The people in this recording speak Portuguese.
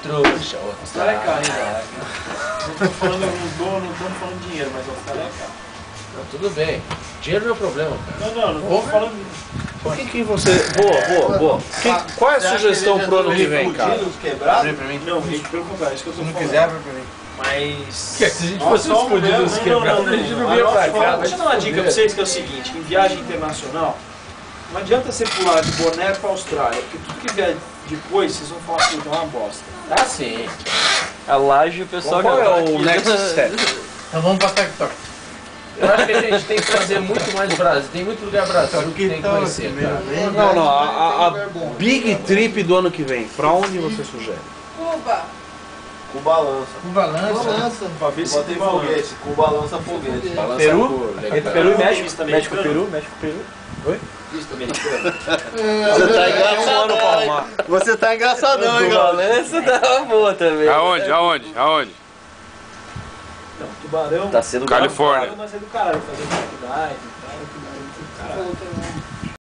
Trouxa, Austrália é caro, hein, não tô falando, não tô falando dinheiro, mas Austrália é caro. Não, tudo bem. Dinheiro não é problema, cara. Não tô falando... O que você... Boa. Qual é a sugestão pro ano que vem, cara? Quebrado? Não, gente, pelo contrário, isso que eu tô Se não falando. quiser, vai pra mim. Mas... Se a gente fosse escolhido os quebrados, a gente não ia pra cá. Deixa eu dar uma dica pra vocês que é o seguinte, em viagem internacional, não adianta você pular de Bonaire pra Austrália, porque tudo que vier depois, vocês vão falar, puta, é uma bosta. Ah, sim. A laje, o pessoal Qual já é tá o aqui. next step? Então vamos pra TikTok. Eu acho que a gente tem que fazer muito mais Brasil. Tem muito lugar Brasil que tem que conhecer, cara. Não, a big trip do ano que vem, pra onde você sugere? Cuba. Com balança. Com balança. Pra ver se Bota em tem valor. foguete, com balança foguete. Balança Peru? cor, legal. Entre Peru e México. Vista México, americana. Peru, México, Peru. Vista americana. Você tá engraçadão, hein? Você tá engraçadão, hein, galera? Essa tá boa também. Aonde? Não, Tubarão. Tá sendo Califórnia. Tubarão vai ser do caralho, fazer faculdade e tal. Tubarão do caralho.